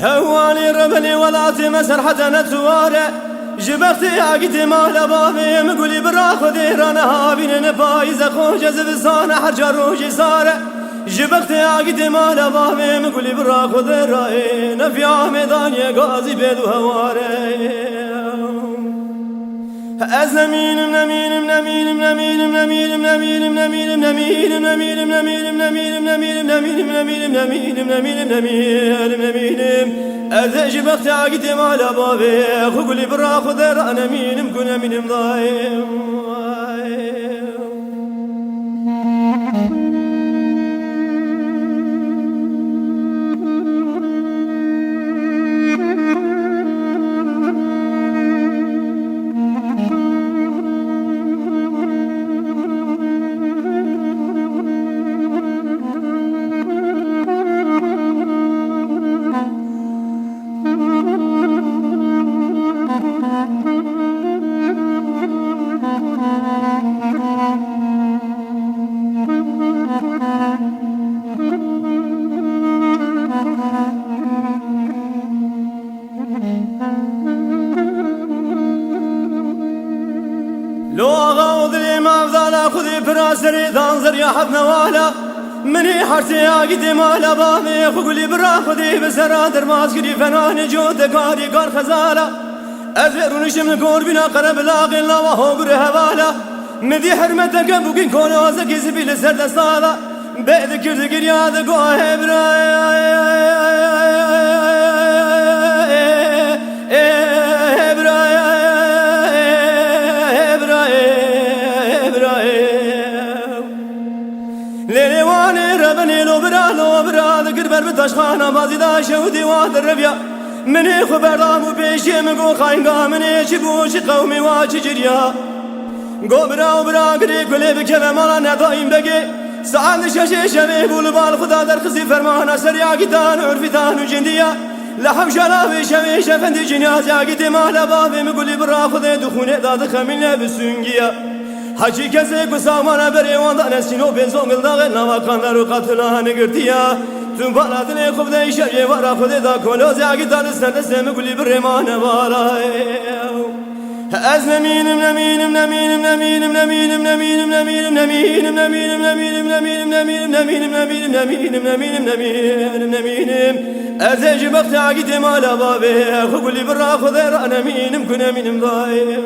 هواني رملي ولاتي مسر حتى نتوارى جبرتي عقدي مال بابي مقولي براخذي رانا هابين نبايز خوش زبسان حرجر روجي سارة جبرتي عقدي مال بابي مقولي براخذي راي نفي عمدان يقاضي بيدو هواري أزمين نمين نمين نمين نمين نمين نمين نمين نمين نمين نمين نمين نمين نمين نمين نمين نمين أزج بخت عقدي مال بابي خقولي براخذ رانا مين مكون من مضايم لو غاض لي ما بذال خذي براسري دانزر يا حب نوالا مني حرتي عقدي مال بابي خقولي براخذي بسرادر ماسكري فنان جود قاري قار خزالة أزير ونشم نقول بنا قرب لاقي الله وهو قر هوالا مدي حرمتك بوكين كونوزك يزبي لسرد صالة بذكر ذكر يا ذقوه براي لو برا ذكر بربت أشخانا بازي دا شودي واد الربيع مني خبر دامو بيشي مقو خاينقا مني شبوش قومي واجي جريا قو برا قري كلي بكذا مالا ندائم بقي سعاد شاشي شبه بولبال خدا در خزي فرمانا سريع قدان عرفي تانو جنديا لحم شلافي شبه شفندي جنيازي عقدي مالا بابي مقولي برا خذي دخوني داد خميني بسنجيا حجی کسی کو سامانه بری وان نسینو بنزون گلداغ نواکان رو قاتلها نگردیا تو بالاتن خوب دی شری ورا خود دا کلوز اگه دان سند مقولی برمان والا از نمینم نمینم نمینم نمینم نمینم نمینم نمینم نمینم نمینم نمینم نمینم نمینم نمینم نمینم نمینم نمینم نمینم نمینم از اج وقت عقد مال بابه خوبلی برا خود را نمینم کنم مینم دایم